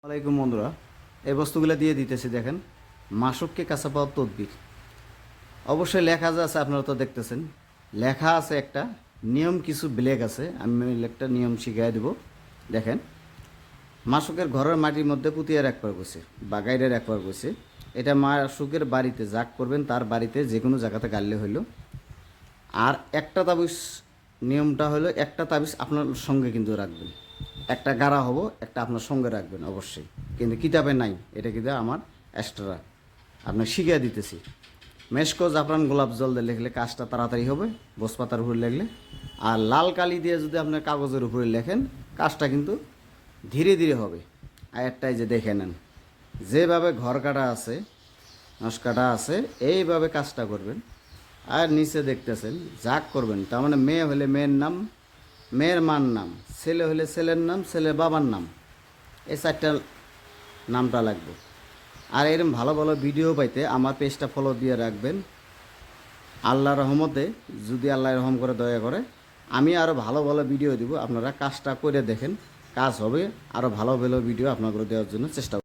আসসালামাইকুম বন্ধুরা, এই বস্তুগুলো দিয়ে দিতেছি। দেখেন, মাসুককে কাঁচা পাওয়ার তদবির। অবশ্যই লেখা যা আছে আপনারা তো দেখতেছেন। লেখা আছে একটা নিয়ম, কিছু ব্লেক আছে, আমি একটা নিয়ম শিখিয়ে দেব। দেখেন, মাসুকের ঘরের মাটির মধ্যে পুঁতিয়া রাখবার গেছে বা গাইডে রাখবার গেছে। এটা মাসুকের বাড়িতে যাক করবেন, তার বাড়িতে যে কোনো জায়গাতে গাড়লে হইল। আর একটা তাবিজ, নিয়মটা হলো একটা তাবিজ আপনার সঙ্গে কিন্তু রাখবেন। একটা গাড়া হবো, একটা আপনার সঙ্গে রাখবেন অবশ্যই, কিন্তু কিতাবে নাই। এটা কিন্তু আমার এক্সট্রা আপনার শিখিয়ে দিতেছি। মেশকো জাফরান গোলাপ জল দিয়ে লিখলে কাজটা তাড়াতাড়ি হবে, বসপাতার উপরে লিখলে। আর লাল কালি দিয়ে যদি আপনার কাগজের উপরে লেখেন, কাজটা কিন্তু ধীরে ধীরে হবে। আর একটাই যে দেখে নেন, যেভাবে ঘর কাটা আছে, নস কাটা আছে, এইভাবে কাজটা করবেন। আর নিচে দেখতেছেন যাক করবেন, তার মানে মেয়ে হলে মেয়ের নাম, মেয়ের মার নাম, ছেলে হলে ছেলের নাম, ছেলে বাবার নাম, এই চারটা নামটা লাগবে। আর এরকম ভালো ভালো ভিডিও পাইতে আমার পেজটা ফলো দিয়ে রাখবেন। আল্লাহ রহমতে, যদি আল্লাহ রহম করে দয়া করে, আমি আরও ভালো ভালো ভিডিও দিব। আপনারা কাজটা করে দেখেন, কাজ হবে। আরও ভালো ভালো ভিডিও আপনাদের দেওয়ার জন্য চেষ্টা